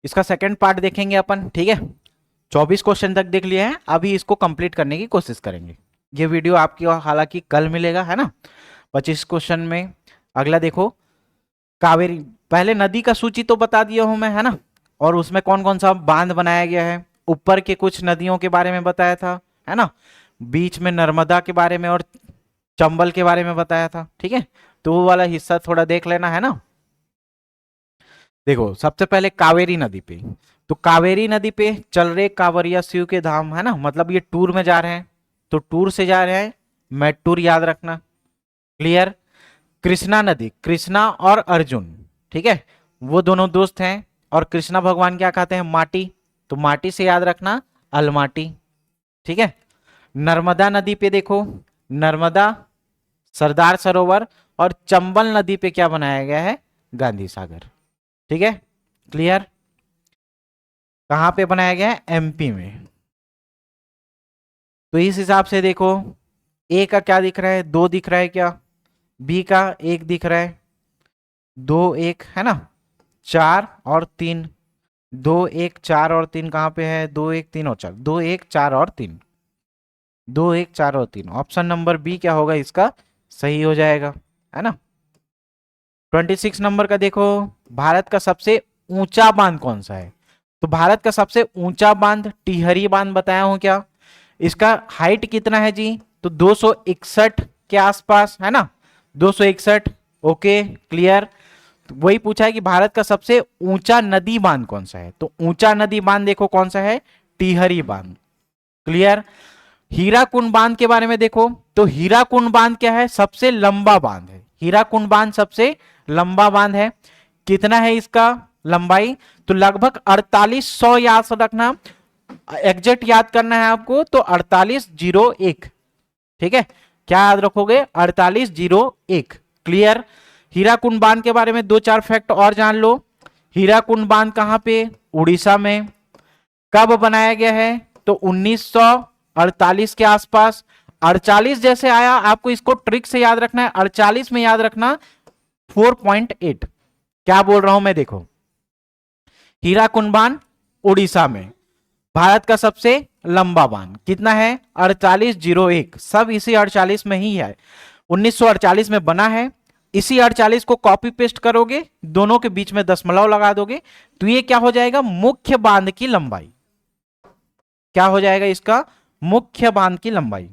इसका second part देखेंगे अपन, ठीक है। 24 क्वेश्चन तक देख लिए हैं, अभी इसको कंप्लीट करने की कोशिश करेंगे। ये वीडियो आपकी हालांकि कल मिलेगा, है ना, 25 क्वेश्चन में। अगला देखो, कावेरी, पहले नदी का सूची तो बता दिया हूं मैं, है ना, और उसमें कौन कौन सा बांध बनाया गया है, ऊपर के कुछ नदियों के बारे में बताया था, है ना, बीच में नर्मदा के बारे में और चंबल के बारे में बताया था, ठीक है। तो वो वाला हिस्सा थोड़ा देख लेना, है ना। देखो सबसे पहले कावेरी नदी पे, तो कावेरी नदी पे चल रहे कांवरिया शिव के धाम, है ना, मतलब ये टूर में जा रहे हैं, तो टूर से जा रहे हैं, मेट्टूर याद रखना, क्लियर। कृष्णा नदी, कृष्णा और अर्जुन, ठीक है, वो दोनों दोस्त हैं, और कृष्णा भगवान क्या कहते हैं, माटी, तो माटी से याद रखना अलमाटी, ठीक है। नर्मदा नदी पे देखो, नर्मदा, सरदार सरोवर, और चंबल नदी पे क्या बनाया गया है, गांधी सागर, ठीक है, क्लियर। कहां पे बनाया गया है, एमपी में। तो इस हिसाब से देखो, ए का क्या दिख रहा है, 2 दिख रहा है क्या, बी का 1 दिख रहा है, 2 1, है ना, 4 और 3, 2 1 4 और 3 कहां पे है, 2 1 3 और 4, 2 1 4 और 3, 2 1 4 और 3, ऑप्शन नंबर बी क्या होगा इसका, सही हो जाएगा, है ना। 26 नंबर का देखो, भारत का सबसे ऊंचा बांध कौन सा है, तो भारत का सबसे ऊंचा बांध टिहरी बांध बताया हूं क्या, इसका हाइट कितना है जी, तो 261 के आसपास, है ना, 261, ओके, क्लियर। तो वही पूछा है कि भारत का सबसे ऊंचा नदी बांध कौन सा है, तो ऊंचा नदी बांध देखो कौन सा है, टिहरी बांध, क्लियर। हीराकुंड बांध के बारे में देखो, तो हीराकुंड बांध क्या है, सबसे लंबा बांध है, हीराकुंड बांध सबसे लंबा बांध है। कितना है इसका लंबाई, तो लगभग 4800 याद से रखना, एग्जैक्ट याद करना है आपको, तो 4801, ठीक है, क्या याद रखोगे, 4801, क्लियर। हीराकुंड बांध के बारे में 2 4 फैक्ट और जान लो। हीराकुंड बांध कहां पे, उड़ीसा में। कब बनाया गया है, तो 1948 के आसपास। 48 जैसे आया, आपको इसको ट्रिक से याद रखना है, 48 में याद रखना 4.8, क्या बोल रहा हूं मैं, देखो हीराकुंड बांध उड़ीसा में, भारत का सबसे लंबा बांध कितना है, 4801, सब इसी 48 में ही है, 1948 में बना है। इसी 48 को कॉपी पेस्ट करोगे, दोनों के बीच में दशमलव लगा दोगे, तो ये क्या हो जाएगा, मुख्य बांध की लंबाई, क्या हो जाएगा इसका, मुख्य बांध की लंबाई,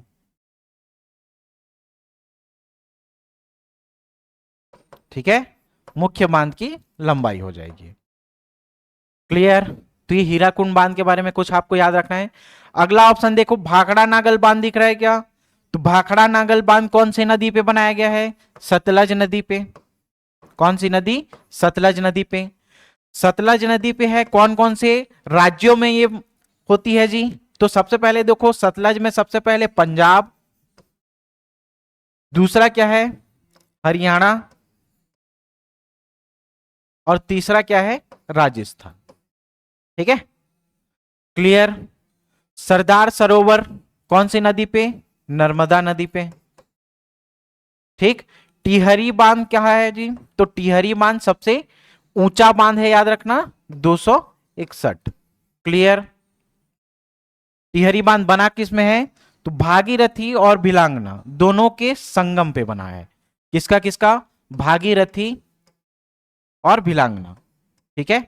ठीक है, मुख्य बांध की लंबाई हो जाएगी, क्लियर। तो ये हीराकुंड बांध के बारे में कुछ आपको याद रखना है। अगला ऑप्शन देखो, भाखड़ा नागल बांध दिख रहा है क्या, तो भाखड़ा नागल बांध कौन सी नदी पे बनाया गया है, सतलज नदी पे। कौन सी नदी, सतलज नदी पे। सतलज नदी पे है, कौन कौन से राज्यों में ये होती है जी, तो सबसे पहले देखो सतलज में सबसे पहले पंजाब, दूसरा क्या है, हरियाणा, और तीसरा क्या है, राजस्थान, ठीक है, क्लियर। सरदार सरोवर कौन सी नदी पे, नर्मदा नदी पे, ठीक। टिहरी बांध क्या है जी, तो टिहरी बांध सबसे ऊंचा बांध है, याद रखना 261, क्लियर। टिहरी बांध बना किस में है, तो भागीरथी और भिलांगना दोनों के संगम पे बना है, किसका किसका, भागीरथी और भिलांगना, ठीक है।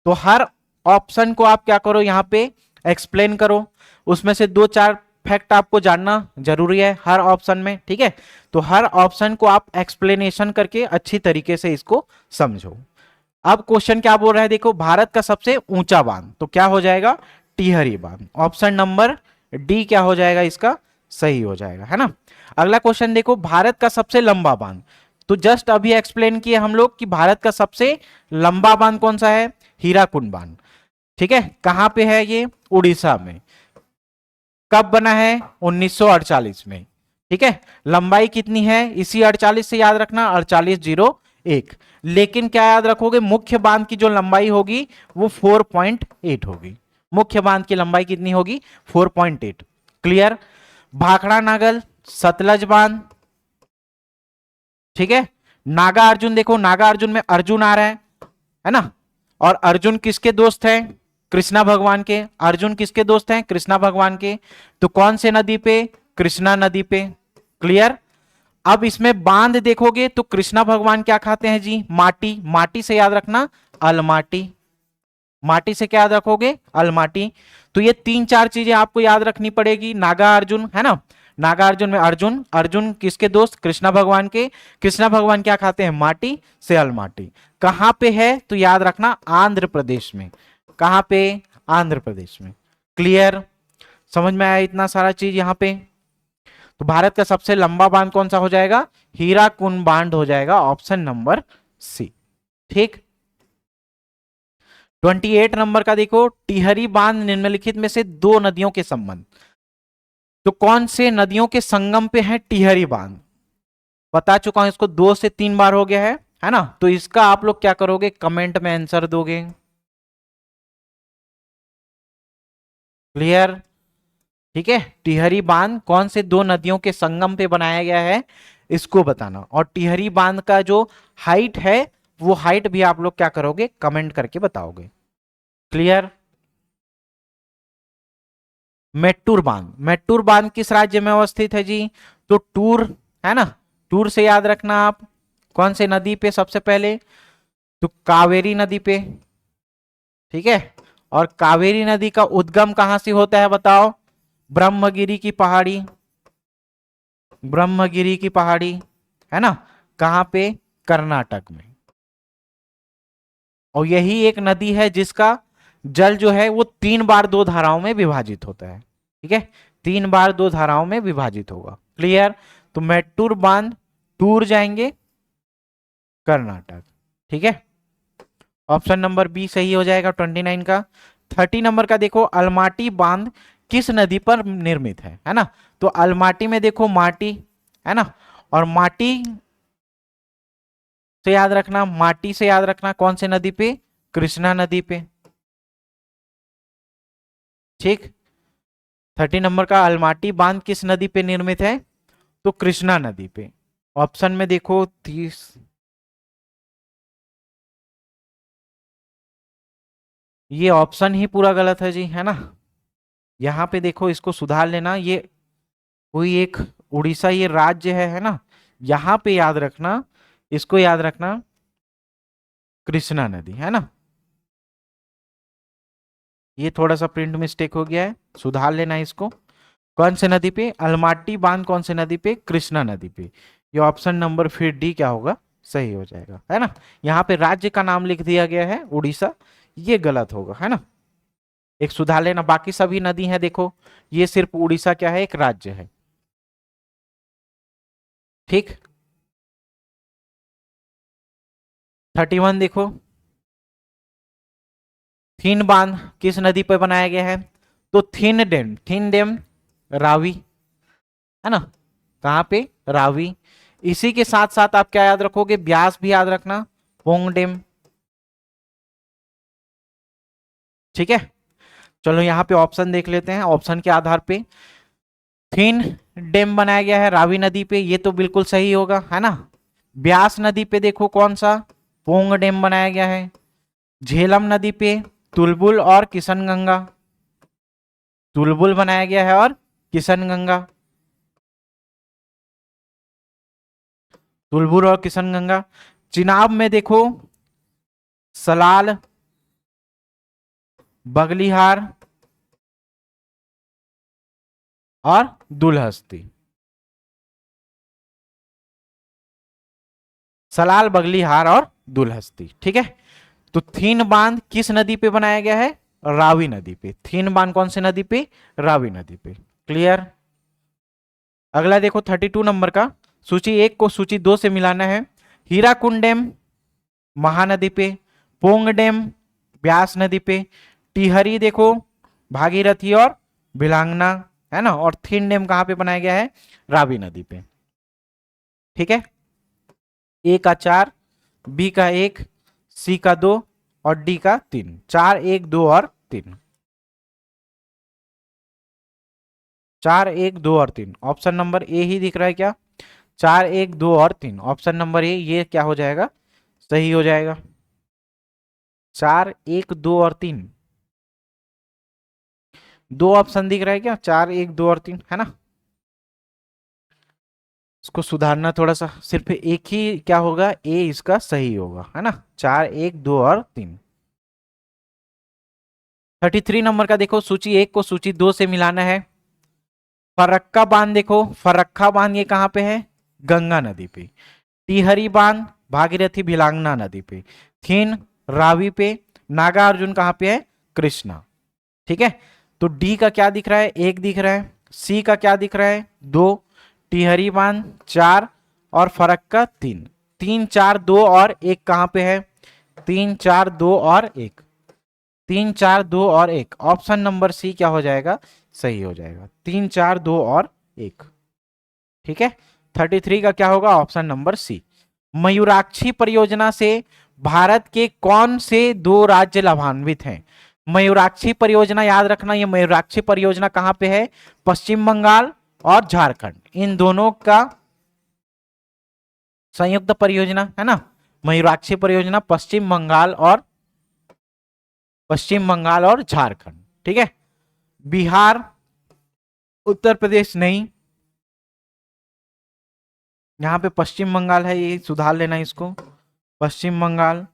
तो हर ऑप्शन को आप क्या करो, यहां पे एक्सप्लेन करो, उसमें से 2 4 फैक्ट आपको जानना जरूरी है हर ऑप्शन में, ठीक है। तो हर ऑप्शन को आप एक्सप्लेनेशन करके अच्छी तरीके से इसको समझो। अब क्वेश्चन क्या बोल रहा है, देखो भारत का सबसे ऊंचा बांध, तो क्या हो जाएगा, टिहरी बांध, ऑप्शन नंबर डी क्या हो जाएगा इसका, सही हो जाएगा, है ना। अगला क्वेश्चन देखो, भारत का सबसे लंबा बांध, तो जस्ट अभी एक्सप्लेन किए हम लोग कि भारत का सबसे लंबा बांध कौन सा है, हीराकुंड बांध, ठीक है। कहां पे है ये, उड़ीसा में। कब बना है, 1948 में, ठीक है। लंबाई कितनी है, इसी 48 से याद रखना, 4801, लेकिन क्या याद रखोगे, मुख्य बांध की जो लंबाई होगी वो 4.8 होगी, मुख्य बांध की लंबाई कितनी होगी, 4.8, क्लियर। भाखड़ा नागल, सतलज बांध, ठीक है। नागा अर्जुन देखो, नागा अर्जुन में अर्जुन आ रहा है ना, और अर्जुन किसके दोस्त हैं? कृष्णा भगवान के। अर्जुन किसके दोस्त हैं? कृष्णा भगवान के। तो कौन से नदी पे? कृष्णा नदी पे। क्लियर। अब इसमें बांध देखोगे तो कृष्णा भगवान क्या खाते हैं जी? माटी। माटी से याद रखना अलमाटी। माटी से क्या याद रखोगे? अलमाटी। तो ये तीन चार चीजें आपको याद रखनी पड़ेगी। नागा अर्जुन है ना, नागा अर्जुन में अर्जुन, अर्जुन किसके दोस्त? कृष्णा भगवान के। कृष्णा भगवान क्या खाते हैं? माटी से अलमाटी। कहां पे है? तो याद रखना आंध्र प्रदेश में। कहां पे? आंध्र प्रदेश में। क्लियर। समझ में आया इतना सारा चीज यहां पे? तो भारत का सबसे लंबा बांध कौन सा हो जाएगा? हीराकुंड बांध हो जाएगा, ऑप्शन नंबर सी। ठीक। 28 नंबर का देखो, टिहरी बांध निम्नलिखित में से दो नदियों के संबंध। तो कौन से नदियों के संगम पे है टिहरी बांध? बता चुका हूं इसको, 2 से 3 बार हो गया है ना। तो इसका आप लोग क्या करोगे? कमेंट में आंसर दोगे। क्लियर। ठीक है। टिहरी बांध कौन से दो नदियों के संगम पे बनाया गया है, इसको बताना। और टिहरी बांध का जो हाइट है, वो हाइट भी आप लोग क्या करोगे? कमेंट करके बताओगे। क्लियर। मेट्टूर बांध, मेट्टूर बांध किस राज्य में अवस्थित है जी? तो टूर है ना, टूर से याद रखना आप। कौन से नदी पे? सबसे पहले तो कावेरी नदी पे। ठीक है। और कावेरी नदी का उद्गम कहां से होता है बताओ? ब्रह्मगिरी की पहाड़ी, ब्रह्मगिरी की पहाड़ी है ना। कहां पे? कर्नाटक में। और यही एक नदी है जिसका जल जो है वो 3 बार 2 धाराओं में विभाजित होता है। ठीक है, 3 बार 2 धाराओं में विभाजित होगा। क्लियर। तो मेट्टूर बांध टूर जाएंगे कर्नाटक। ठीक है, ऑप्शन नंबर बी सही हो जाएगा 29 का। 30 नंबर का देखो, अलमाटी बांध किस नदी पर निर्मित है ना। तो अलमाटी में देखो माटी है ना, और माटी से याद रखना, माटी से याद रखना कौन से नदी पे? कृष्णा नदी पे। ठीक। 30 नंबर का, अलमाटी बांध किस नदी पे निर्मित है? तो कृष्णा नदी पे। ऑप्शन में देखो 30, ये ऑप्शन ही पूरा गलत है जी, है ना। यहाँ पे देखो, इसको सुधार लेना। ये कोई एक उड़ीसा ये राज्य है ना। यहाँ पे याद रखना, इसको याद रखना कृष्णा नदी है ना। ये थोड़ा सा प्रिंट मिस्टेक हो गया है, सुधार लेना इसको। कौन से नदी पे? अलमाटी बांध कौन से नदी पे? कृष्णा नदी पे। ये ऑप्शन नंबर फिर डी क्या होगा? सही हो जाएगा, है ना। यहाँ पे राज्य का नाम लिख दिया गया है उड़ीसा, ये गलत होगा, है ना। एक सुधार लेना, बाकी सभी नदी हैं देखो, ये सिर्फ उड़ीसा क्या है? एक राज्य है। ठीक। 31 देखो, थीन बांध किस नदी पर बनाया गया है? तो थीन डैम, थीन डैम रावी है ना। कहां पे? रावी। इसी के साथ साथ आप क्या याद रखोगे? ब्यास भी याद रखना, पोंग डैम। ठीक है, चलो यहाँ पे ऑप्शन देख लेते हैं। ऑप्शन के आधार पे थीन डैम बनाया गया है रावी नदी पे, ये तो बिल्कुल सही होगा, है ना। ब्यास नदी पे देखो कौन सा? पोंग डैम बनाया गया है। झेलम नदी पे तुलबुल और किशनगंगा, तुलबुल बनाया गया है और किशनगंगा, तुलबुल और किशनगंगा। चिनाब में देखो सलाल, बगलिहार और दुलहस्ती। सलाल, बगलिहार और दुलहस्ती। ठीक है, तो थीन बांध किस नदी पे बनाया गया है? रावी नदी पे। थीन बांध कौन सी नदी पे? रावी नदी पे। क्लियर। अगला देखो 32 नंबर का, सूची 1 को सूची 2 से मिलाना है। हीराकुंड डैम महानदी पे, पोंग डैम ब्यास नदी पे, टिहरी देखो भागीरथी और भिलांगना है ना, और थीन डैम कहां पे बनाया गया है? रावी नदी पे। ठीक है, ए का 4, बी का 1, सी का 2 और डी का 3। 4, 1, 2 और 3। 4, 1, 2 और 3, ऑप्शन नंबर ए ही दिख रहा है क्या? 4, 1, 2 और 3, ऑप्शन नंबर ए, ये क्या हो जाएगा? सही हो जाएगा। 4 1 2 और 3, दो ऑप्शन दिख रहा है क्या? 4 1 2 और 3, है ना? इसको सुधारना थोड़ा सा, सिर्फ एक ही क्या होगा, ए इसका सही होगा, है ना? 4 1 2 और 3। 33 नंबर का देखो, सूची 1 को सूची 2 से मिलाना है। फरक्का बांध देखो, फरक्का बांध ये कहां पे है? गंगा नदी पे। टिहरी बांध भागीरथी भिलांगना नदी पे। थीन रावी पे। नागा अर्जुन कहां पे है? कृष्णा। ठीक है, तो डी का क्या दिख रहा है? 1 दिख रहा है। सी का क्या दिख रहा है? 2। टिहरी बांध 4 और फरक्का 3। 3 4 2 और 1 कहां पे है? 3 4 2 और 1। 3 4 2 और 1, ऑप्शन नंबर सी क्या हो जाएगा? सही हो जाएगा, 3 4 2 और 1। ठीक है, 33 का क्या होगा? Option number C. मयूराक्षी परियोजना से भारत के कौन से दो राज्य लाभान्वित हैं? मयूराक्षी परियोजना याद रखना, ये मयूराक्षी परियोजना कहां पे है? पश्चिम बंगाल और झारखंड, इन दोनों का संयुक्त परियोजना है ना, मयूराक्षी परियोजना। पश्चिम बंगाल और झारखंड। ठीक है, बिहार उत्तर प्रदेश नहीं, यहां पे पश्चिम बंगाल है, ये सुधार लेना इसको, पश्चिम बंगाल।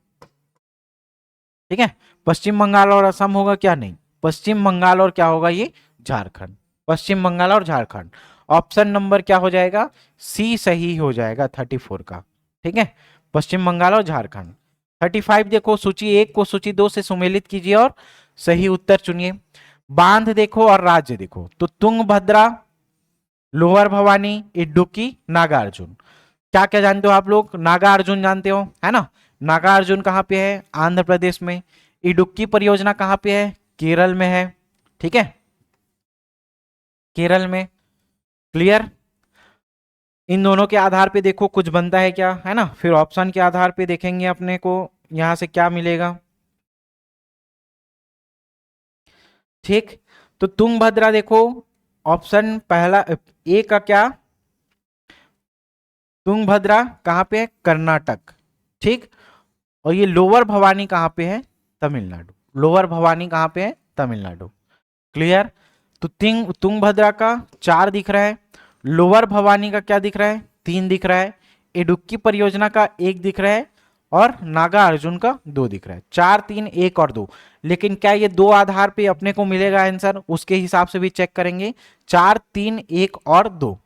ठीक है, पश्चिम बंगाल और असम होगा क्या? नहीं, पश्चिम बंगाल और क्या होगा? ये झारखंड। पश्चिम बंगाल और झारखंड, ऑप्शन नंबर क्या हो जाएगा? सी सही हो जाएगा 34 का। ठीक है, पश्चिम बंगाल और झारखंड। 35 देखो, सूची 1 को सूची 2 से सुमेलित कीजिए और सही उत्तर चुनिए। बांध देखो और राज्य देखो, तो तुंगभद्रा, लोअर भवानी, इडुक्की, नागार्जुन। क्या क्या जानते हो आप लोग? नागार्जुन जानते हो, है ना? नागार्जुन कहां पे है? आंध्र प्रदेश में। इडुक्की परियोजना कहां पे है? केरल में है। ठीक है, केरल में। क्लियर? इन दोनों के आधार पे देखो कुछ बनता है क्या, है ना? फिर ऑप्शन के आधार पे देखेंगे अपने को यहां से क्या मिलेगा। ठीक, तो तुंगभद्रा देखो, ऑप्शन पहला ए का क्या? तुंगभद्रा कहां पे है? कर्नाटक। ठीक, और ये लोअर भवानी कहां पे है? तमिलनाडु। लोअर भवानी कहां पे है? तमिलनाडु। क्लियर? तो तुंगभद्रा का 4 दिख रहा है, लोअर भवानी का क्या दिख रहा है? 3 दिख रहा है, इडुक्की परियोजना का 1 दिख रहा है और नागा अर्जुन का 2 दिख रहा है। 4 3 1 और 2, लेकिन क्या ये दो आधार पे अपने को मिलेगा आंसर? उसके हिसाब से भी चेक करेंगे। 4 3 1 और 2,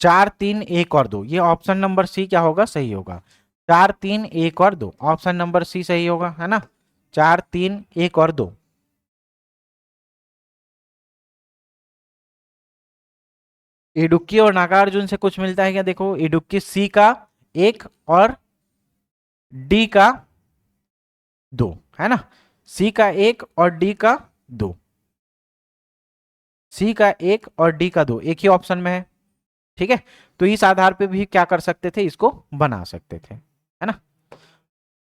4 3 1 और 2, ये ऑप्शन नंबर सी क्या होगा? सही होगा। 4 3 1 और 2, ऑप्शन नंबर सी सही होगा, है ना? 4 3 1 और 2। इडुक्की और नागार्जुन से कुछ मिलता है क्या? देखो, इडुक्की सी का 1 और डी का 2, है ना? सी का 1 और डी का 2, सी का 1 और डी का 2 एक ही ऑप्शन में है। ठीक है, तो इस आधार पे भी क्या कर सकते थे? इसको बना सकते थे, है ना?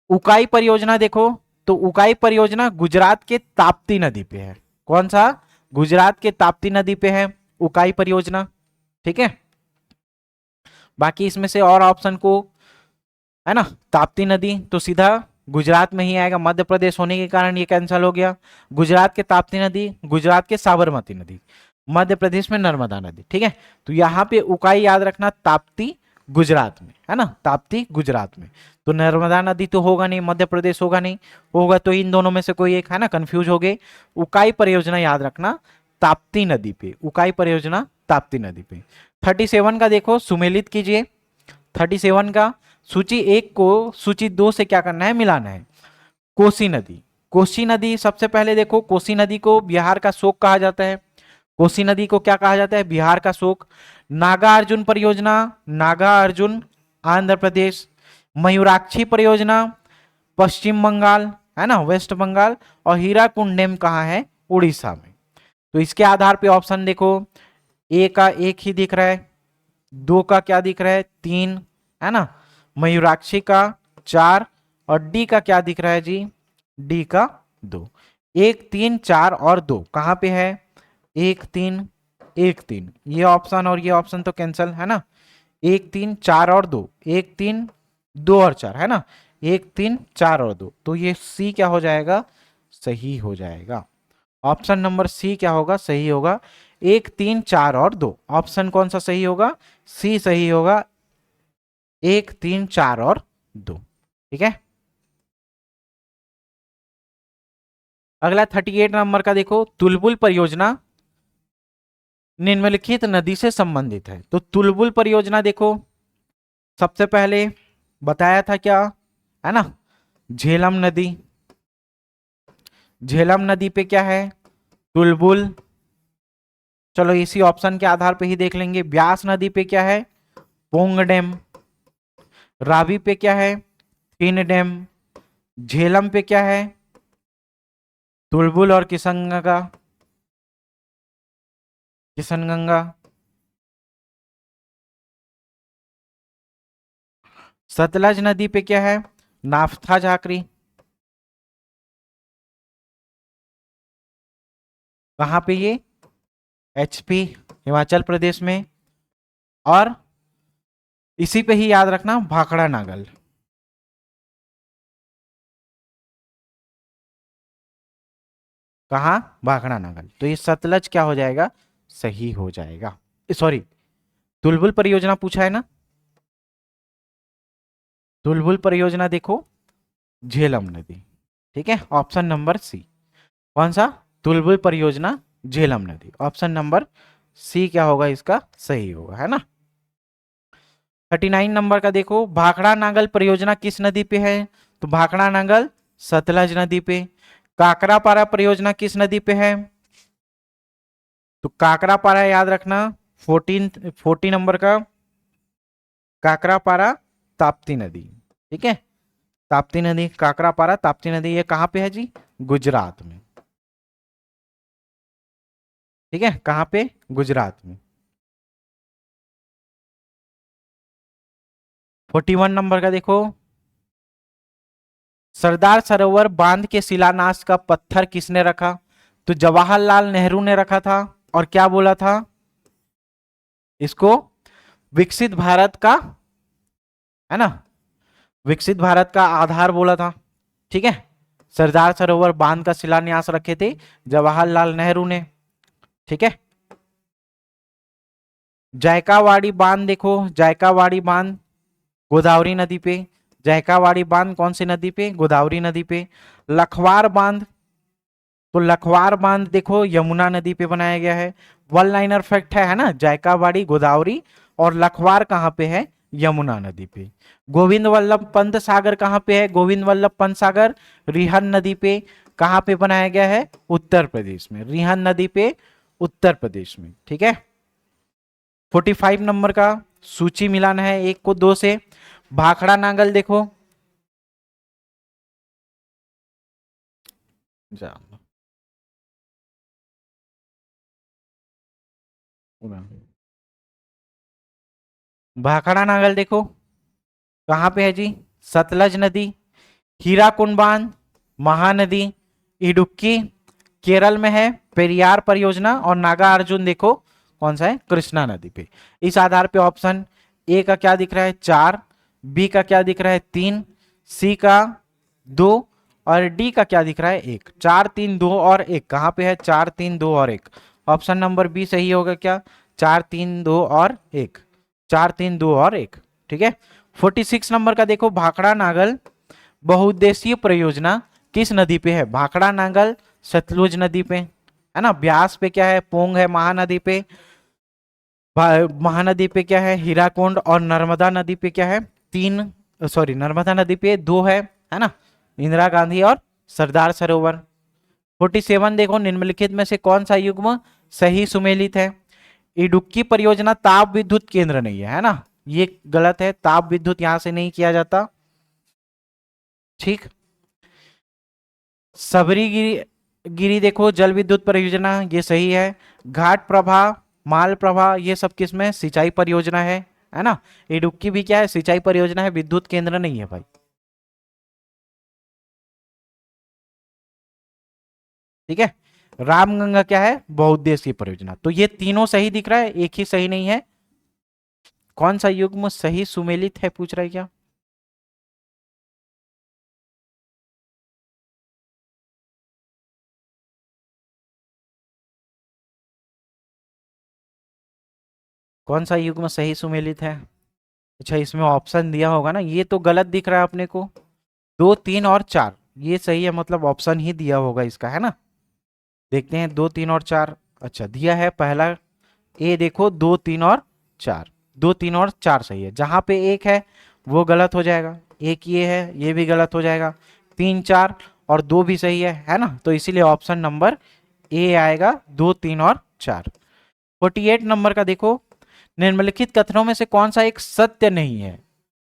उकाई परियोजना देखो, तो उकाई परियोजना गुजरात के ताप्ती नदी पे है। कौन सा? गुजरात के ताप्ती नदी पे है उकाई परियोजना। ठीक है, बाकी इसमें से और ऑप्शन को, है ना, ताप्ती नदी तो सीधा गुजरात में ही आएगा, मध्य प्रदेश होने के कारण ये कैंसिल हो गया। गुजरात के ताप्ती नदी, गुजरात के साबरमती नदी, मध्य प्रदेश में नर्मदा नदी। ठीक है, तो यहाँ पे उकाई याद रखना, ताप्ती गुजरात में, है ना? ताप्ती गुजरात में, तो नर्मदा नदी तो होगा नहीं, मध्य प्रदेश होगा नहीं, होगा तो इन दोनों में से कोई एक, है ना? कंफ्यूज हो गए। उकाई परियोजना याद रखना ताप्ती नदी पे, उकाई परियोजना ताप्ती नदी पे। 37 का देखो, सुमेलित कीजिए। 37 का, सूची 1 को सूची 2 से क्या करना है? मिलाना है। कोसी नदी, कोसी नदी सबसे पहले देखो, कोसी नदी को बिहार का शोक कहा जाता है। कोसी नदी को क्या कहा जाता है? बिहार का शोक। नागा अर्जुन परियोजना, नागा अर्जुन आंध्र प्रदेश। मयूराक्षी परियोजना पश्चिम बंगाल, है ना, वेस्ट बंगाल। और हीराकुंड डैम कहाँ है? उड़ीसा में। तो इसके आधार पे ऑप्शन देखो, ए का 1 ही दिख रहा है, 2 का क्या दिख रहा है? 3, है ना? मयूराक्षी का 4 और डी का क्या दिख रहा है जी? डी का 2। 1 3 4 और 2 कहां पे है? 1 3 1 3, ये ऑप्शन और ये ऑप्शन तो कैंसिल, है ना? 1 3 4 और 2, 1 3 2 और 4, है ना? 1 3 4 और 2, तो ये सी क्या हो जाएगा, सही हो जाएगा। ऑप्शन नंबर सी क्या होगा, सही होगा। 1 3 4 और 2, ऑप्शन कौन सा सही होगा, सी सही होगा। 1 3 4 और 2, ठीक है। अगला 38 नंबर का देखो, तुलबुल परियोजना निम्नलिखित नदी से संबंधित है। तो तुलबुल परियोजना देखो, सबसे पहले बताया था क्या, है ना, झेलम नदी। झेलम नदी पे क्या है, तुलबुल। चलो इसी ऑप्शन के आधार पे ही देख लेंगे। ब्यास नदी पे क्या है, पोंग डैम। रावी पे क्या है, तीन डैम। झेलम पे क्या है, तुलबुल और किशनगंगा। किशनगंगा। सतलज नदी पे क्या है, नाफ्था झाकरी। कहाँ पे ये, एचपी, हिमाचल प्रदेश में। और इसी पे ही याद रखना, भाखड़ा नागल। कहाँ, भाखड़ा नागल। तो ये सतलज क्या हो जाएगा, सही हो जाएगा। सॉरी, तुलबुल परियोजना पूछा है ना, तुलबुल परियोजना देखो, झेलम नदी, ठीक है, ऑप्शन नंबर सी। कौन सा, तुलबुल परियोजना झेलम नदी, ऑप्शन नंबर सी क्या होगा, इसका सही होगा, है ना। 39 नंबर का देखो, भाखड़ा नागल परियोजना किस नदी पे है, तो भाखड़ा नागल सतलज नदी पे। काकरापारा परियोजना किस नदी पे है, तो काकरापारा याद रखना, 40 नंबर का, काकरापारा ताप्ती नदी, ठीक है। ताप्ती नदी, काकरापारा ताप्ती नदी, ये कहाँ पे है जी, गुजरात में, ठीक है, कहाँ पे, गुजरात में। 41 नंबर का देखो, सरदार सरोवर बांध के शिलान्यास का पत्थर किसने रखा, तो जवाहरलाल नेहरू ने रखा था। और क्या बोला था, इसको विकसित भारत का, है ना, विकसित भारत का आधार बोला था, ठीक है। सरदार सरोवर बांध का शिलान्यास रखे थे जवाहरलाल नेहरू ने, ठीक है। जायकावाड़ी बांध देखो, जायकावाड़ी बांध गोदावरी नदी पे। जायकावाड़ी बांध कौन सी नदी पे, गोदावरी नदी पे। लखवार बांध, तो लखवार बांध देखो यमुना नदी पे बनाया गया है। वन लाइनर फैक्ट है ना, जायकावाड़ी गोदावरी और लखवार कहाँ पे है, यमुना नदी पे। गोविंद वल्लभ पंत सागर कहाँ पे है, गोविंद वल्लभ पंत सागर रिहन नदी पे। कहाँ पे बनाया गया है, उत्तर प्रदेश में, रिहन नदी पे, उत्तर प्रदेश में, ठीक है। 45 नंबर का सूची मिलान है 1 को 2 से। भाखड़ा नांगल देखो, जा भाखड़ा नांगल देखो कहाँ पे है जी, सतलज नदी, हीराकुंड बांध, महानदी, इडुक्की केरल में है, पेरियार परियोजना, और नागा अर्जुन देखो कौन सा है, कृष्णा नदी पे। इस आधार पे ऑप्शन ए का क्या दिख रहा है, 4, बी का क्या दिख रहा है, 3, सी का 2, और डी का क्या दिख रहा है, 1। 4 3 2 और 1 कहाँ पे है, 4 3 2 और 1, ऑप्शन नंबर बी सही होगा क्या, 4 3 2 और 1, 4 3 2 और 1, ठीक है। 46 नंबर का देखो, भाखड़ा नागल बहुउद्देशीय परियोजना किस नदी पे है, भाखड़ा नांगल सतलुज नदी पे, है ना। ब्यास पे क्या है, पोंग है, महानदी पे, महानदी पे क्या है, हीराकुंड, और नर्मदा नदी पे क्या है, 3, सॉरी नर्मदा नदी पे 2 है ना, इंदिरा गांधी और सरदार सरोवर। 47 देखो, निम्नलिखित में से कौन सा युग्म सही सुमेलित है, इडुक्की परियोजना ताप विद्युत केंद्र नहीं है ना, ये गलत है, ताप विद्युत यहां से नहीं किया जाता, ठीक। सबरी गिरी, गिरी देखो जल विद्युत परियोजना, ये सही है। घाट प्रभा, माल प्रभा, ये सब किसमें, सिंचाई परियोजना है ना। इडुक्की भी क्या है, सिंचाई परियोजना है, विद्युत केंद्र नहीं है भाई, ठीक है। रामगंगा क्या है, बहुउद्देशीय परियोजना। तो ये तीनों सही दिख रहा है, एक ही सही नहीं है। कौन सा युग्म सही सुमेलित है पूछ रहा है क्या, कौन सा युग्म सही सुमेलित है? अच्छा, इसमें ऑप्शन दिया होगा ना, ये तो गलत दिख रहा है अपने को। 2, 3 और 4 ये सही है, मतलब ऑप्शन ही दिया होगा इसका, है ना। देखते हैं 2, 3 और 4। अच्छा, दिया है पहला ए, देखो 2, 3 और 4। 2, 3 और 4 सही है, जहां पे एक है वो गलत हो जाएगा। एक ये है, ये भी गलत हो जाएगा। 3, 4 और 2 भी सही है ना। तो इसीलिए ऑप्शन नंबर ए आएगा, 2, 3 और 4। 48 नंबर का देखो, निम्नलिखित कथनों में से कौन सा एक सत्य नहीं है?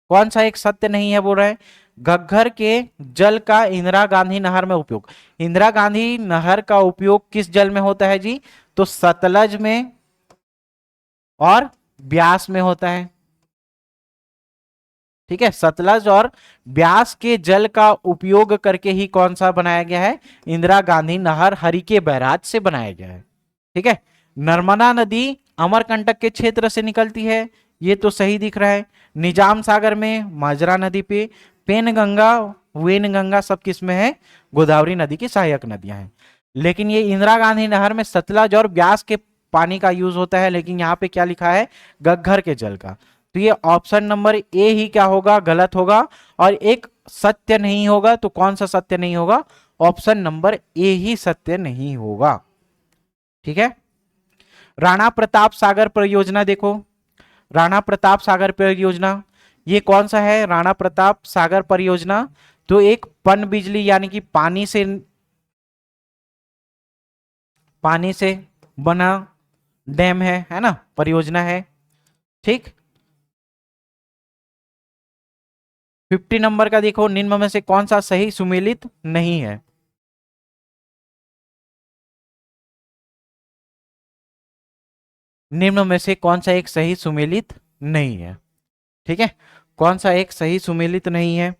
कौन सा एक सत्य नहीं है बोल रहा है? घग्गर के जल का इंदिरा गांधी नहर में उपयोग। इंदिरा गांधी नहर का उपयोग किस जल में होता है जी? तो सतलज में और ब्यास में होता है। ठीक है, सतलज और ब्यास के जल का उपयोग करके ही कौन सा बनाया गया है? इंदिरा गांधी नहर हरिके बैराज से बनाया गया है। ठीक है, नर्मदा नदी अमरकंटक के क्षेत्र से निकलती है, ये तो सही दिख रहा है। निजाम सागर में, माजरा नदी पे, पेनगंगा, वेनगंगा सब किस में है? गोदावरी नदी की सहायक नदियां हैं। लेकिन ये इंदिरा गांधी नहर में सतलज और ब्यास के पानी का यूज होता है, लेकिन यहाँ पे क्या लिखा है? घग्गर के जल का। तो ये ऑप्शन नंबर ए ही क्या होगा? गलत होगा। और एक सत्य नहीं होगा, तो कौन सा सत्य नहीं होगा? ऑप्शन नंबर ए ही सत्य नहीं होगा। ठीक है, राणा प्रताप सागर परियोजना देखो, राणा प्रताप सागर परियोजना ये कौन सा है? राणा प्रताप सागर परियोजना तो एक पन बिजली यानी कि पानी से बना डैम है ना, परियोजना है। ठीक, 50 नंबर का देखो, निम्न में से कौन सा सही सुमेलित नहीं है? निम्न में से कौन सा एक सही सुमेलित नहीं है? ठीक है, कौन सा एक सही सुमेलित नहीं है?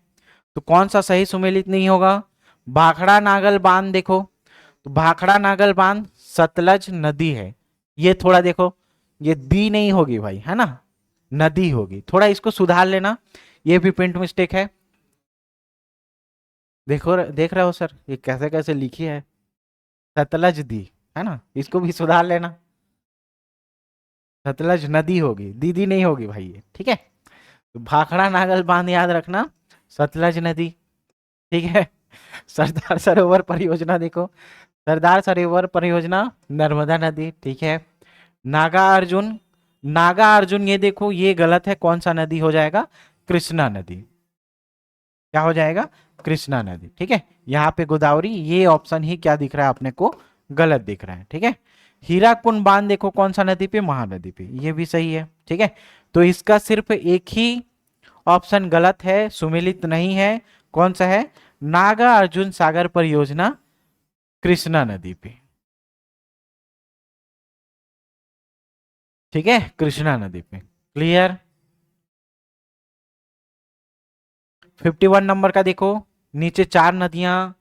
तो कौन सा सही सुमेलित नहीं होगा? भाखड़ा नागल बांध देखो, तो भाखड़ा नागल बांध सतलज नदी है। ये थोड़ा देखो, ये दी नहीं होगी भाई, है ना, नदी होगी। थोड़ा इसको सुधार लेना, ये भी प्रिंट मिस्टेक है। देखो, देख रहे हो सर ये कैसे कैसे लिखी है? सतलज दी, है ना, इसको भी सुधार लेना। सतलज नदी होगी, दीदी नहीं होगी भाई ये। ठीक है, तो भाखड़ा नागल बांध याद रखना, सतलज नदी। ठीक है, सरदार सरोवर परियोजना देखो, सरदार सरोवर परियोजना नर्मदा नदी। ठीक है, नागा अर्जुन, नागा अर्जुन ये देखो ये गलत है, कौन सा नदी हो जाएगा? कृष्णा नदी। क्या हो जाएगा? कृष्णा नदी। ठीक है, यहाँ पे गोदावरी, ये ऑप्शन ही क्या दिख रहा है अपने को? गलत दिख रहा है। ठीक है, हीराकुंड बांध देखो कौन सा नदी पे? महानदी पे, ये भी सही है। ठीक है, तो इसका सिर्फ एक ही ऑप्शन गलत है, सुमेलित नहीं है। कौन सा है? नागा अर्जुन सागर परियोजना कृष्णा नदी पे। ठीक है, कृष्णा नदी पे। क्लियर? 51 नंबर का देखो, नीचे चार नदियां,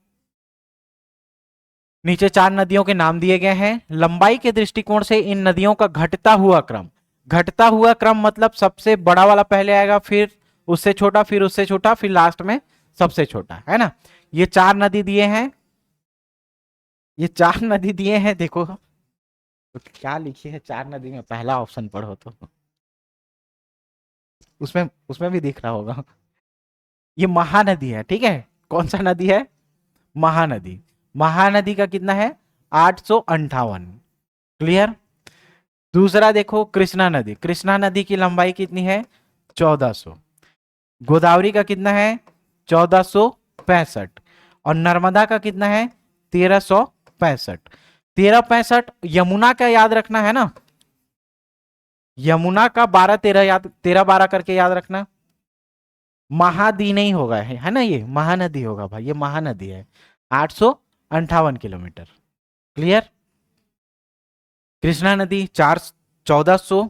नीचे चार नदियों के नाम दिए गए हैं। लंबाई के दृष्टिकोण से इन नदियों का घटता हुआ क्रम, घटता हुआ क्रम मतलब सबसे बड़ा वाला पहले आएगा, फिर उससे छोटा, फिर उससे छोटा, फिर लास्ट में सबसे छोटा, है ना। ये चार नदी दिए हैं, ये चार नदी दिए हैं देखो, तो क्या लिखी है चार नदी में? पहला ऑप्शन पढ़ो तो उसमें उसमें भी दिख रहा होगा। ये महानदी है। ठीक है, कौन सा नदी है? महानदी। महानदी का कितना है? 858। क्लियर? दूसरा देखो, कृष्णा नदी, कृष्णा नदी की लंबाई कितनी है? 1400। गोदावरी का कितना है? 1465। और नर्मदा का कितना है? 1365। 1365, यमुना का याद रखना है ना, यमुना का 12 13 याद, 13 12 करके याद रखना। महादी नहीं होगा, है ना, ये महानदी होगा भाई, ये महानदी है। 858 किलोमीटर। क्लियर? कृष्णा नदी 1400।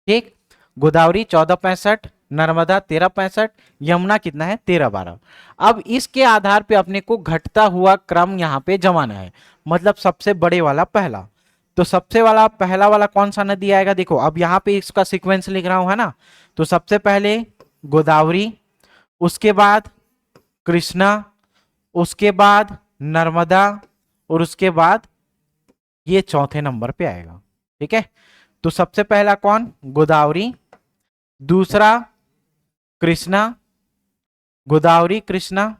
ठीक, गोदावरी 1465, नर्मदा 1365, यमुना कितना है? 1312। अब इसके आधार पे अपने को घटता हुआ क्रम यहाँ पे जमाना है, मतलब सबसे बड़े वाला पहला। तो सबसे वाला पहला वाला कौन सा नदी आएगा? देखो अब यहाँ पे इसका सीक्वेंस लिख रहा हूं, है ना। तो सबसे पहले गोदावरी, उसके बाद कृष्णा, उसके बाद नर्मदा, और उसके बाद ये चौथे नंबर पे आएगा। ठीक है, तो सबसे पहला कौन, गोदावरी, दूसरा कृष्णा, गोदावरी कृष्णा,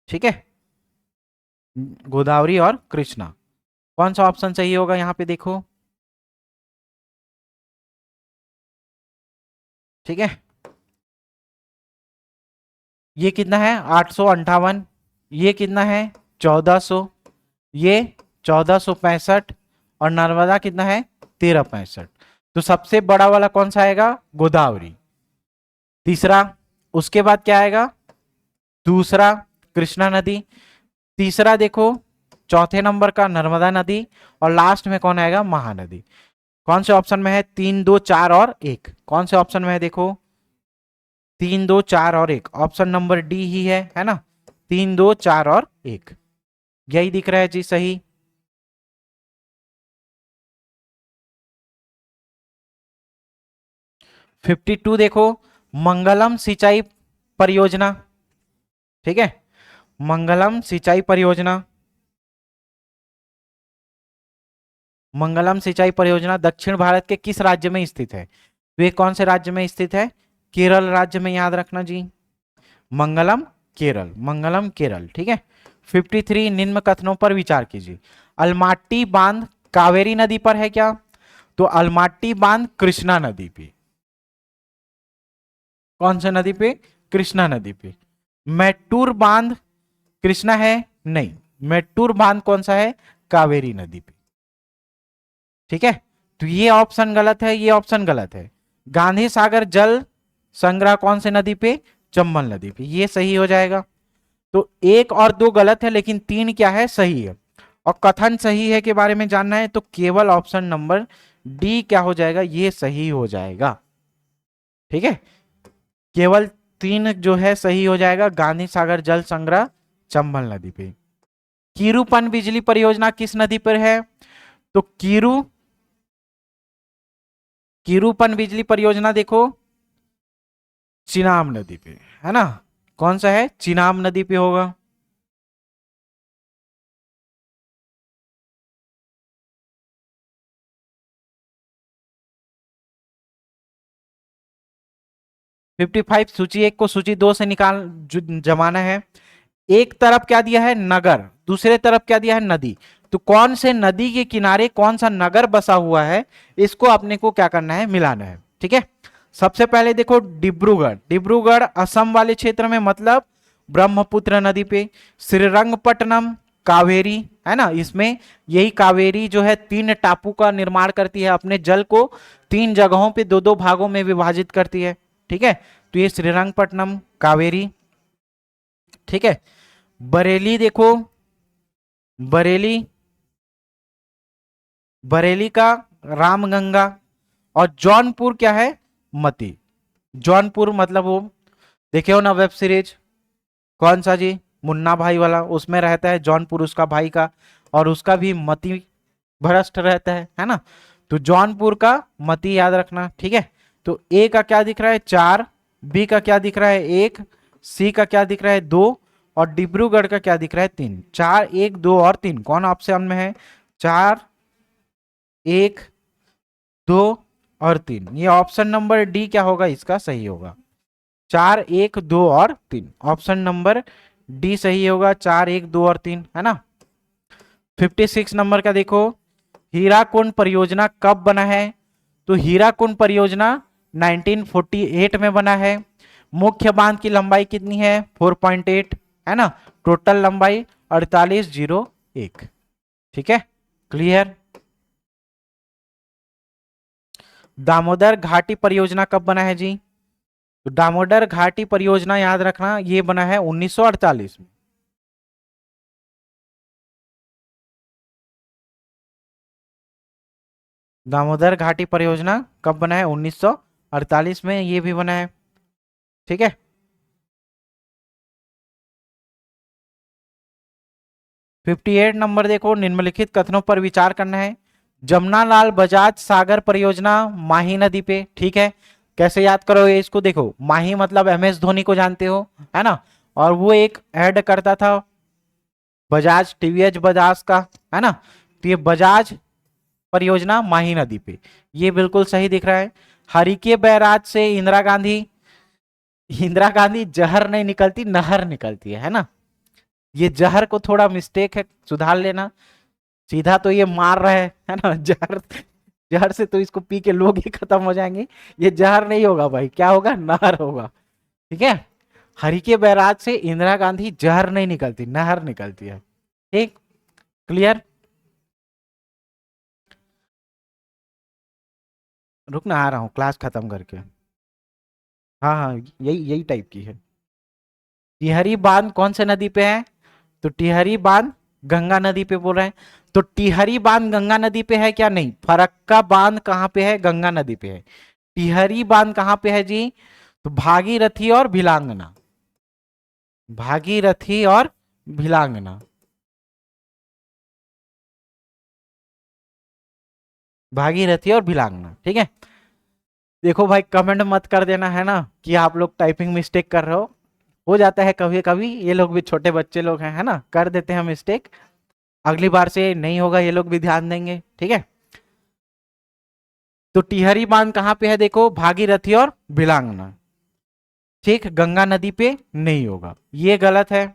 ठीक है, गोदावरी और कृष्णा। कौन सा ऑप्शन सही होगा यहाँ पे देखो, ठीक है। ये कितना है 858, ये कितना है 1400, ये 1465 और नर्मदा कितना है 1365। तो सबसे बड़ा वाला कौन सा आएगा, गोदावरी। तीसरा, उसके बाद क्या आएगा, दूसरा कृष्णा नदी, तीसरा देखो चौथे नंबर का नर्मदा नदी, और लास्ट में कौन आएगा, महानदी। कौन से ऑप्शन में है, 3 2 4 और 1, कौन से ऑप्शन में है देखो, 3 2 4 और 1, ऑप्शन नंबर डी ही है ना, 3 2 4 और 1, यही दिख रहा है जी सही। फिफ्टी टू देखो, मंगलम सिंचाई परियोजना, ठीक है, मंगलम सिंचाई परियोजना, मंगलम सिंचाई परियोजना दक्षिण भारत के किस राज्य में स्थित है, तो ये कौन से राज्य में स्थित है, केरल राज्य में, याद रखना जी, मंगलम केरल, मंगलम केरल, ठीक है। 53 निम्न कथनों पर विचार कीजिए। अलमाटी बांध कावेरी नदी पर है क्या, तो अलमाटी बांध कृष्णा नदी पे, कौन सी नदी पे, कृष्णा नदी पे। मैटूर बांध कृष्णा है, नहीं, मैटूर बांध कौन सा है, कावेरी नदी पे, ठीक है। तो ये ऑप्शन गलत है, ये ऑप्शन गलत है। गांधी सागर जल संग्रह कौन से नदी पे, चंबल नदी पे, ये सही हो जाएगा। तो एक और दो गलत है, लेकिन तीन क्या है, सही है। और कथन सही है के बारे में जानना है तो केवल ऑप्शन नंबर डी क्या हो जाएगा, ये सही हो जाएगा, ठीक है। केवल तीन जो है सही हो जाएगा, गांधी सागर जल संग्रह चंबल नदी पे। कीरू पनबिजली परियोजना किस नदी पर है, तो कीरू पनबिजली परियोजना देखो चिनाब नदी पे है ना, कौन सा है, चिनाब नदी पे होगा। फिफ्टी फाइव, सूची एक को सूची दो से निकाल जमाना है। एक तरफ क्या दिया है, नगर, दूसरे तरफ क्या दिया है, नदी। तो कौन से नदी के किनारे कौन सा नगर बसा हुआ है, इसको अपने को क्या करना है, मिलाना है, ठीक है। सबसे पहले देखो डिब्रूगढ़, डिब्रूगढ़ असम वाले क्षेत्र में, मतलब ब्रह्मपुत्र नदी पे। श्रीरंगपट्टनम कावेरी है ना, इसमें यही कावेरी जो है 3 टापू का निर्माण करती है, अपने जल को 3 जगहों पे 2 2 भागों में विभाजित करती है, ठीक है। तो ये श्रीरंगपट्टनम कावेरी, ठीक है। बरेली देखो, बरेली, बरेली का रामगंगा, और जौनपुर क्या है, मती। जौनपुर मतलब वो देखे हो ना वेब सीरीज, कौन सा जी, मुन्ना भाई वाला, उसमें रहता है जौनपुर उसका भाई का, और उसका भी मती भ्रष्ट रहता है ना। तो जौनपुर का मती याद रखना, ठीक है। तो ए का क्या दिख रहा है, 4, बी का क्या दिख रहा है, 1, सी का क्या दिख रहा है, 2, और डिब्रूगढ़ का क्या दिख रहा है, 3। 4 1 2 और 3 कौन ऑप्शन में है, 4 1 2 और 3, ये ऑप्शन नंबर डी क्या होगा, इसका सही होगा। 4 1 2 और 3, ऑप्शन नंबर डी सही होगा, 4 1 2 और 3 है ना। 56 नंबर का देखो, हीराकुंड परियोजना कब बना है, तो हीराकुंड परियोजना 1948 में बना है। मुख्य बांध की लंबाई कितनी है, 4.8 है ना, टोटल लंबाई 4801, ठीक है, क्लियर। दामोदर घाटी परियोजना कब बना है जी, तो दामोदर घाटी परियोजना याद रखना ये बना है 1948 में। दामोदर घाटी परियोजना कब बना है, 1948 में ये भी बना है, ठीक है। 58 नंबर देखो, निम्नलिखित कथनों पर विचार करना है। जमनालाल बजाज सागर परियोजना माही नदी पे, ठीक है। कैसे याद करोगे इसको, देखो माही मतलब MS धोनी को जानते हो है ना, और वो एक ऐड करता था बजाज, TVS बजाज का है ना। तो ये बजाज परियोजना माही नदी पे, ये बिल्कुल सही दिख रहा है। हरिके बैराज से इंदिरा गांधी जहर नहीं निकलती, नहर निकलती है ना। ये जहर को थोड़ा मिस्टेक है, सुधार लेना। सीधा तो ये मार रहा है ना, जहर। जहर से तो इसको पी के लोग ही खत्म हो जाएंगे। ये जहर नहीं होगा भाई, क्या होगा, नहर होगा। ठीक है, हरिके बैराज से इंदिरा गांधी जहर नहीं निकलती, नहर निकलती है। ठीक, क्लियर। रुक ना, आ रहा हूँ क्लास खत्म करके। हाँ हाँ, यही यही टाइप की है। टिहरी बांध कौन से नदी पे है? तो टिहरी बांध गंगा नदी पे बोल रहे हैं। तो टिहरी बांध गंगा नदी पे है क्या? नहीं। फरक्का बांध कहाँ पे है? गंगा नदी पे है। टिहरी बांध कहाँ पे है जी? तो भागीरथी और भिलांगना, भागीरथी और भिलांगना, भागीरथी और भिलांगना। ठीक है, देखो भाई कमेंट मत कर देना है ना कि आप लोग टाइपिंग मिस्टेक कर रहे हो जाता है कभी कभी, ये लोग भी छोटे बच्चे लोग हैं है ना, कर देते हैं मिस्टेक। अगली बार से नहीं होगा, ये लोग भी ध्यान देंगे। ठीक है, तो टिहरी बांध कहाँ पे है? देखो भागीरथी और भिलांगना। ठीक, गंगा नदी पे नहीं होगा, ये गलत है।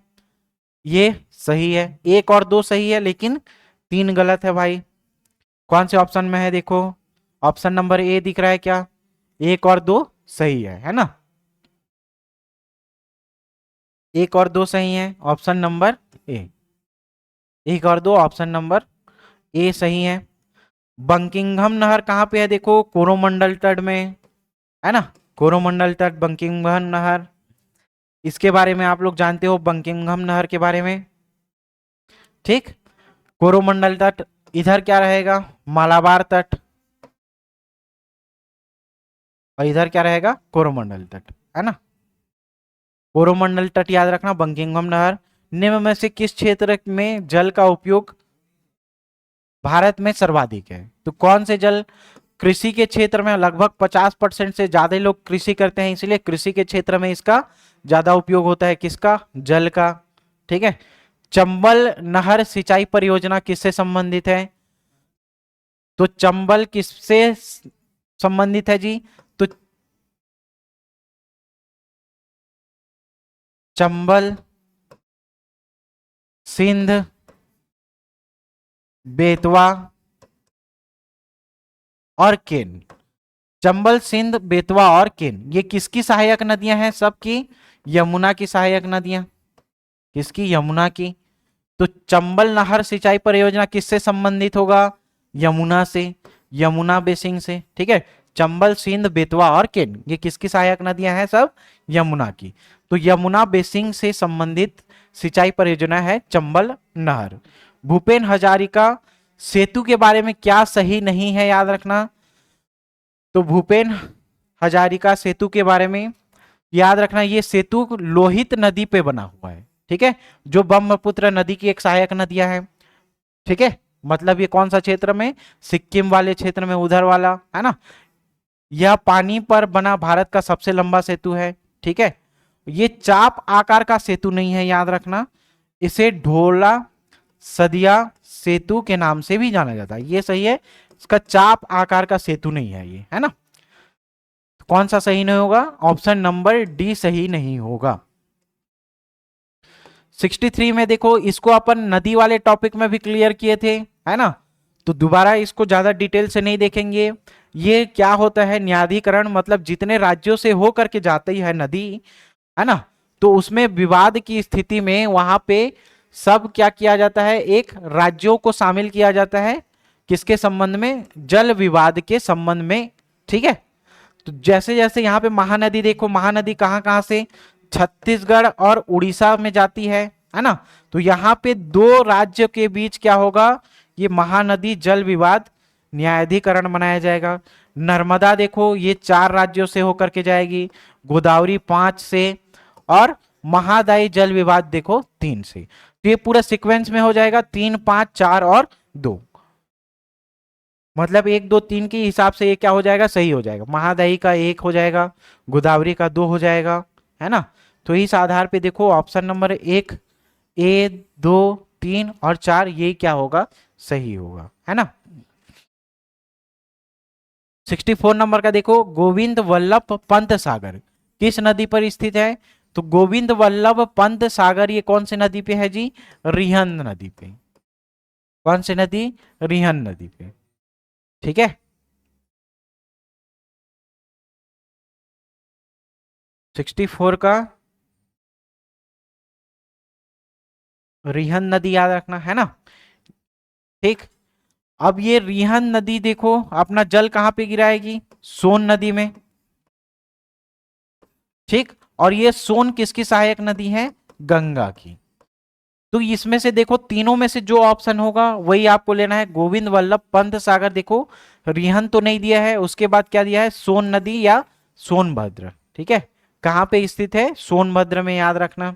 ये सही है, एक और दो सही है, लेकिन तीन गलत है भाई। कौन से ऑप्शन में है? देखो ऑप्शन नंबर ए दिख रहा है क्या? एक और दो सही है ना। एक और दो सही है, ऑप्शन नंबर ए। एक और दो, ऑप्शन नंबर ए सही है। बंकिंघम नहर कहाँ पे है? देखो कोरोमंडल तट में है ना, कोरोमंडल तट बंकिंघम नहर। इसके बारे में आप लोग जानते हो, बंकिंघम नहर के बारे में। ठीक, कोरोमंडल तट, इधर क्या रहेगा? मालाबार तट, और इधर क्या रहेगा? कोरोमंडल तट, है ना। कोरोमंडल तट याद रखना, बंकिंघम नहर। निम्न में से किस क्षेत्र में जल का उपयोग भारत में सर्वाधिक है? तो कौन से जल? कृषि के क्षेत्र में लगभग 50% से ज्यादा लोग कृषि करते हैं, इसलिए कृषि के क्षेत्र में इसका ज्यादा उपयोग होता है। किसका? जल का। ठीक है, चंबल नहर सिंचाई परियोजना किससे संबंधित है? तो चंबल किससे संबंधित है जी? तो चंबल सिंध बेतवा और केन। चंबल सिंध बेतवा और केन, ये किसकी सहायक नदियां हैं? सबकी यमुना की सहायक नदियां। किसकी? यमुना की। तो चंबल नहर सिंचाई परियोजना किससे संबंधित होगा? यमुना से, यमुना बेसिन से। ठीक है, चंबल सिंध बेतवा और केन ये किसकी सहायक नदियां हैं? सब यमुना की। तो यमुना बेसिन से संबंधित सिंचाई परियोजना है चंबल नहर। भूपेन हजारिका सेतु के बारे में क्या सही नहीं है, याद रखना। तो भूपेन हजारिका सेतु के बारे में याद रखना, ये सेतु लोहित नदी पे बना हुआ है। ठीक है, जो ब्रह्मपुत्र नदी की एक सहायक नदियां है। ठीक है, मतलब ये कौन सा क्षेत्र में? सिक्किम वाले क्षेत्र में, उधर वाला है ना। यह पानी पर बना भारत का सबसे लंबा सेतु है। ठीक है, ये चाप आकार का सेतु नहीं है, याद रखना। इसे ढोला सदिया सेतु के नाम से भी जाना जाता है, ये सही है। इसका चाप आकार का सेतु नहीं है ये, है ना। तो कौन सा सही नहीं होगा? ऑप्शन नंबर डी सही नहीं होगा। 63 में देखो, इसको अपन नदी वाले टॉपिक में भी क्लियर किए थे, है ना। तो दोबारा इसको ज्यादा डिटेल से नहीं देखेंगे। ये क्या होता है? न्यायाधिकरण, मतलब जितने राज्यों से हो करके जाती है नदी, है ना, तो उसमें विवाद की स्थिति में वहां पे सब क्या किया जाता है? एक राज्यों को शामिल किया जाता है। किसके संबंध में? जल विवाद के संबंध में। ठीक है, तो जैसे जैसे यहाँ पे महानदी देखो, महानदी कहाँ कहाँ से? छत्तीसगढ़ और उड़ीसा में जाती है ना। तो यहाँ पे दो राज्य के बीच क्या होगा? ये महानदी जल विवाद न्यायाधिकरण बनाया जाएगा। नर्मदा देखो, ये 4 राज्यों से होकर के जाएगी। गोदावरी 5 से, और महादायी जल विवाद देखो 3 से। तो ये पूरा सीक्वेंस में हो जाएगा, 3 5 4 और 2, मतलब 1 2 3 के हिसाब से ये क्या हो जाएगा? सही हो जाएगा। महादायी का 1 हो जाएगा, गोदावरी का 2 हो जाएगा, है ना। तो इस आधार पे देखो ऑप्शन नंबर 1, ए 2 3 और 4 ये क्या होगा? सही होगा, है ना। 64 नंबर का देखो, गोविंद वल्लभ पंत सागर किस नदी पर स्थित है? तो गोविंद वल्लभ पंत सागर ये कौन सी नदी पे है जी? रिहंद नदी पे। कौन सी नदी? रिहंद नदी पे। ठीक है, 64 का रिहंद नदी याद रखना है ना। ठीक, अब ये रिहंद नदी देखो अपना जल कहां पे गिराएगी? सोन नदी में। ठीक, और ये सोन किसकी सहायक नदी है? गंगा की। तो इसमें से देखो तीनों में से जो ऑप्शन होगा वही आपको लेना है। गोविंद वल्लभ पंत सागर देखो रिहंद तो नहीं दिया है, उसके बाद क्या दिया है? सोन नदी या सोनभद्र। ठीक है, कहां पे स्थित है? सोनभद्र में, याद रखना।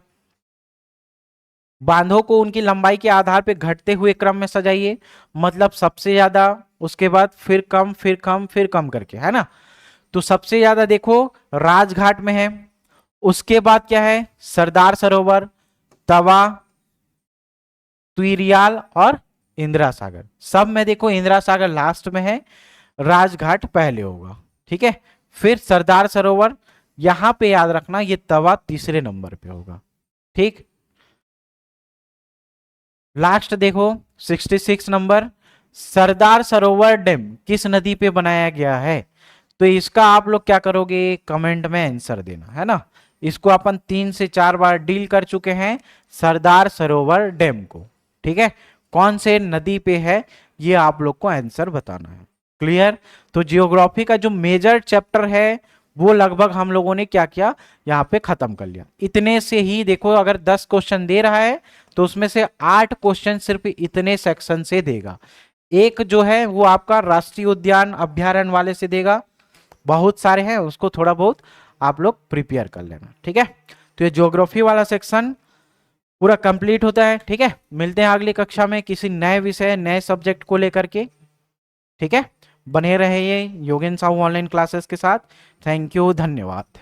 बांधों को उनकी लंबाई के आधार पे घटते हुए क्रम में सजाइए, मतलब सबसे ज्यादा, उसके बाद फिर कम, फिर कम, फिर कम करके, है ना। तो सबसे ज्यादा देखो राजघाट में है, उसके बाद क्या है? सरदार सरोवर, तवा, तुइरियाल और इंदिरा सागर। सब में देखो इंदिरा सागर लास्ट में है, राजघाट पहले होगा। ठीक है, फिर सरदार सरोवर, यहां पे याद रखना ये तवा तीसरे नंबर पे होगा। ठीक, लास्ट देखो 66 नंबर, सरदार सरोवर डैम किस नदी पे बनाया गया है? तो इसका आप लोग क्या करोगे? कमेंट में आंसर देना है ना। इसको अपन 3 से 4 बार डील कर चुके हैं, सरदार सरोवर डैम को। ठीक है, कौन से नदी पे है ये आप लोग को आंसर बताना है। क्लियर? तो जियोग्राफी का जो मेजर चैप्टर है वो लगभग हम लोगों ने क्या किया, यहाँ पे खत्म कर लिया। इतने से ही देखो, अगर 10 क्वेश्चन दे रहा है तो उसमें से 8 क्वेश्चन सिर्फ इतने सेक्शन से देगा। एक जो है वो आपका राष्ट्रीय उद्यान अभ्यारण्य वाले से देगा, बहुत सारे हैं, उसको थोड़ा बहुत आप लोग प्रिपेयर कर लेना। ठीक है, तो ये ज्योग्राफी वाला सेक्शन पूरा कंप्लीट होता है। ठीक है, मिलते हैं अगली कक्षा में किसी नए विषय नए सब्जेक्ट को लेकर के। ठीक है, बने रहे ये योगेन साहू ऑनलाइन क्लासेस के साथ। थैंक यू, धन्यवाद।